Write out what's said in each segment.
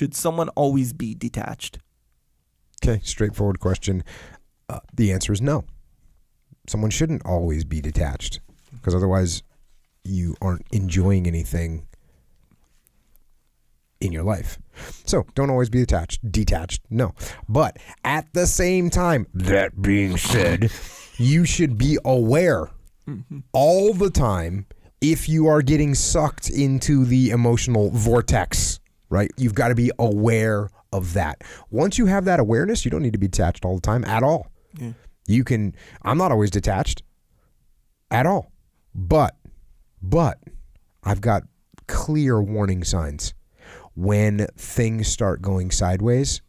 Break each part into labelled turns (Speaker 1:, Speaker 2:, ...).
Speaker 1: Should someone always be detached?
Speaker 2: Okay, straightforward question. The answer is no. Someone shouldn't always be detached, because otherwise you aren't enjoying anything in your life. So don't always be detached, no. But at the same time, that being said, you should be aware all the time if you are getting sucked into the emotional vortex, right? You've got to be aware of that. Once you have that awareness, you don't need to be detached all the time at all.
Speaker 1: Yeah.
Speaker 2: I'm not always detached at all, but I've got clear warning signs. When things start going sideways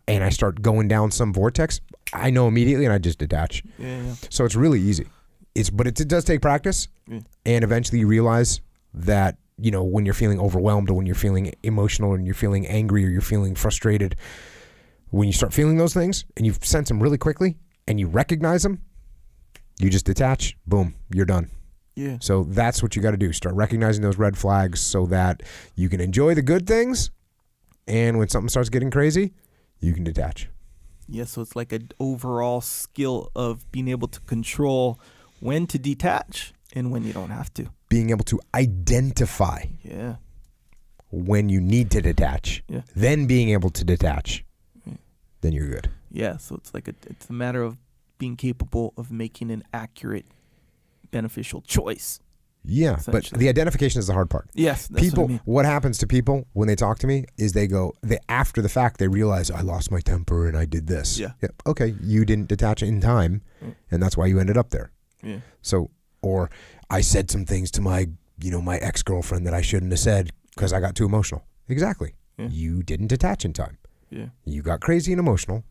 Speaker 2: and I start going down some vortex, I know immediately and I just detach.
Speaker 1: Yeah.
Speaker 2: So it's really easy. But it does take practice, and eventually you realize that, when you're feeling overwhelmed or when you're feeling emotional and you're feeling angry or you're feeling frustrated, when you start feeling those things and you sense them really quickly and you recognize them, you just detach, boom, you're done.
Speaker 1: Yeah.
Speaker 2: So that's what you got to do. Start recognizing those red flags so that you can enjoy the good things, and when something starts getting crazy, you can detach.
Speaker 1: Yeah, so it's like an overall skill of being able to control when to detach and when you don't have to.
Speaker 2: Being able to identify when you need to detach, then being able to detach, then you're good.
Speaker 1: Yeah, so it's like it's a matter of being capable of making an accurate, beneficial choice.
Speaker 2: Yeah, but the identification is the hard part.
Speaker 1: Yes, that's
Speaker 2: people.
Speaker 1: what I mean.
Speaker 2: What happens to people when they talk to me is after the fact they realize I lost my temper and I did this.
Speaker 1: Yeah.
Speaker 2: Okay, you didn't detach in time, and that's why you ended up there.
Speaker 1: Yeah.
Speaker 2: So, or I said some things to my ex-girlfriend that I shouldn't have said because I got too emotional. Exactly.
Speaker 1: Yeah.
Speaker 2: You didn't detach in time.
Speaker 1: Yeah.
Speaker 2: You got crazy and emotional.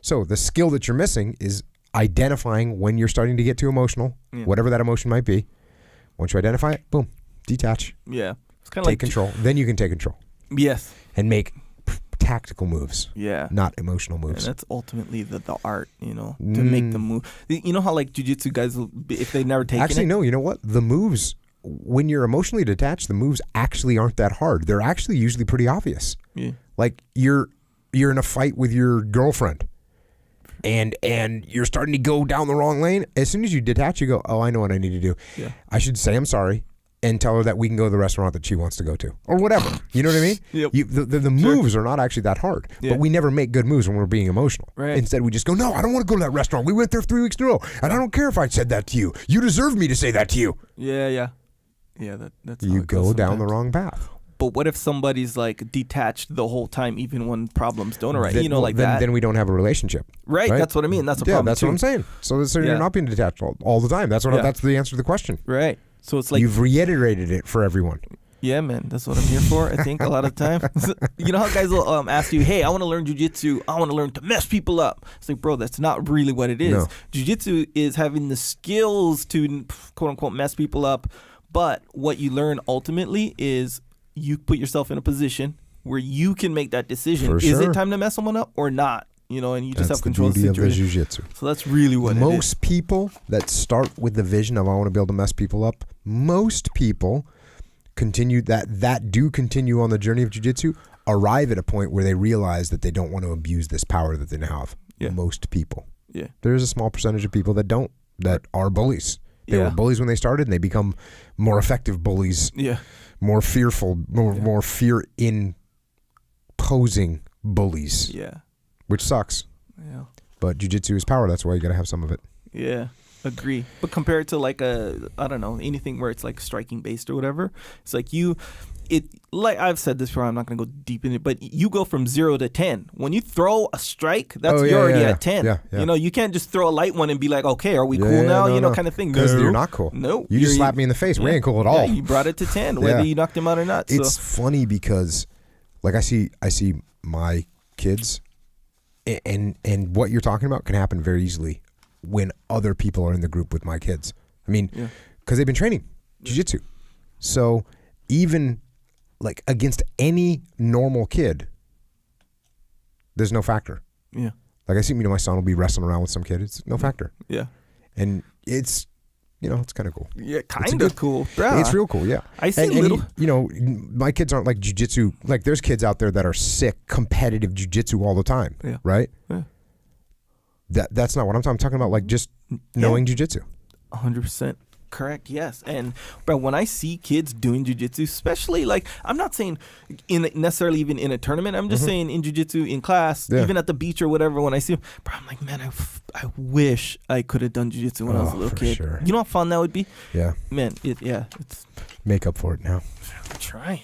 Speaker 2: So the skill that you're missing is identifying when you're starting to get too emotional, whatever that emotion might be. Once you identify it, boom, detach.
Speaker 1: Yeah. It's kind of
Speaker 2: take control. Then you can take control.
Speaker 1: Yes.
Speaker 2: And make tactical moves.
Speaker 1: Yeah.
Speaker 2: Not emotional moves.
Speaker 1: And that's ultimately the art, to make the move. You know how like jiu-jitsu guys, if they never take it?
Speaker 2: Actually, no, you know what? The moves, when you're emotionally detached, the moves actually aren't that hard. They're actually usually pretty obvious.
Speaker 1: Yeah.
Speaker 2: Like you're in a fight with your girlfriend. And you're starting to go down the wrong lane. As soon as you detach, you go, oh, I know what I need to do.
Speaker 1: Yeah.
Speaker 2: I should say I'm sorry and tell her that we can go to the restaurant that she wants to go to. Or whatever. You know what I mean?
Speaker 1: Yep.
Speaker 2: The moves are not actually that hard.
Speaker 1: Yeah.
Speaker 2: But we never make good moves when we're being emotional.
Speaker 1: Right.
Speaker 2: Instead, we just go, no, I don't want to go to that restaurant. We went there 3 weeks in a row. And I don't care if I said that to you. You deserve me to say that to you.
Speaker 1: Yeah. That's
Speaker 2: you go down the wrong path.
Speaker 1: But what if somebody's like detached the whole time, even when problems don't arise?
Speaker 2: Then,
Speaker 1: that.
Speaker 2: Then we don't have a relationship.
Speaker 1: Right. That's what I mean. That's a problem.
Speaker 2: Yeah, that's
Speaker 1: too.
Speaker 2: what I'm saying. So you're not being detached all the time. That's the answer to the question.
Speaker 1: Right. So it's like
Speaker 2: you've reiterated it for everyone.
Speaker 1: Yeah, man. That's what I'm here for. I think a lot of time. You know how guys will ask you, "Hey, I want to learn jiu-jitsu. I want to learn to mess people up." It's like, bro, that's not really what it is.
Speaker 2: No.
Speaker 1: Jiu-jitsu is having the skills to quote unquote mess people up, but what you learn ultimately is you put yourself in a position where you can make that decision.
Speaker 2: For
Speaker 1: Is
Speaker 2: sure.
Speaker 1: it time to mess someone up or not? And you just have control of the
Speaker 2: That's the beauty of the
Speaker 1: situation.
Speaker 2: jiu-jitsu.
Speaker 1: So that's really what it is.
Speaker 2: Most people that start with the vision of I want to be able to mess people up, most people continue on the journey of jiu-jitsu, arrive at a point where they realize that they don't want to abuse this power that they now have.
Speaker 1: Yeah.
Speaker 2: Most people.
Speaker 1: Yeah.
Speaker 2: There's a small percentage of people that are bullies. They were bullies when they started, and they become more effective bullies.
Speaker 1: Yeah.
Speaker 2: More fearful, more fear imposing bullies.
Speaker 1: Yeah.
Speaker 2: Which sucks.
Speaker 1: Yeah.
Speaker 2: But jiu-jitsu is power. That's why you got to have some of it.
Speaker 1: Yeah. Agree. But compared to like I don't know, anything where it's like striking based or whatever, it's like like I've said this before, I'm not going to go deep in it, but you go from 0 to 10. When you throw a strike, you're already at 10.
Speaker 2: Yeah.
Speaker 1: You can't just throw a light one and be like, okay, are we cool now?
Speaker 2: No.
Speaker 1: Kind of thing.
Speaker 2: Because you're not cool.
Speaker 1: No.
Speaker 2: You just slapped me in the face. We ain't cool at all.
Speaker 1: Yeah, you brought it to 10, whether you knocked him out or not.
Speaker 2: It's funny because like I see my kids and what you're talking about can happen very easily when other people are in the group with my kids. I mean, because they've been training jiu-jitsu. So even like against any normal kid, there's no factor.
Speaker 1: Yeah.
Speaker 2: Like I see, my son will be wrestling around with some kid. It's no factor.
Speaker 1: Yeah.
Speaker 2: And it's it's kind of cool.
Speaker 1: Yeah, kind of cool. Yeah.
Speaker 2: It's real cool, yeah.
Speaker 1: I see little.
Speaker 2: My kids aren't like jiu-jitsu. Like, there's kids out there that are sick, competitive jiu-jitsu all the time, right? Yeah. That's not what I'm talking. I'm talking about, like, just knowing jiu-jitsu.
Speaker 1: 100%. Correct. Yes. But when I see kids doing jiu-jitsu, especially, like, I'm not saying necessarily even in a tournament, I'm just saying in jiu-jitsu in class, even at the beach or whatever, when I see them, bro, I'm like, man, I wish I could have done jiu-jitsu when I was a little kid.
Speaker 2: Sure.
Speaker 1: You know how fun that would be?
Speaker 2: Yeah.
Speaker 1: Man, it's
Speaker 2: make up for it now.
Speaker 1: I'm trying.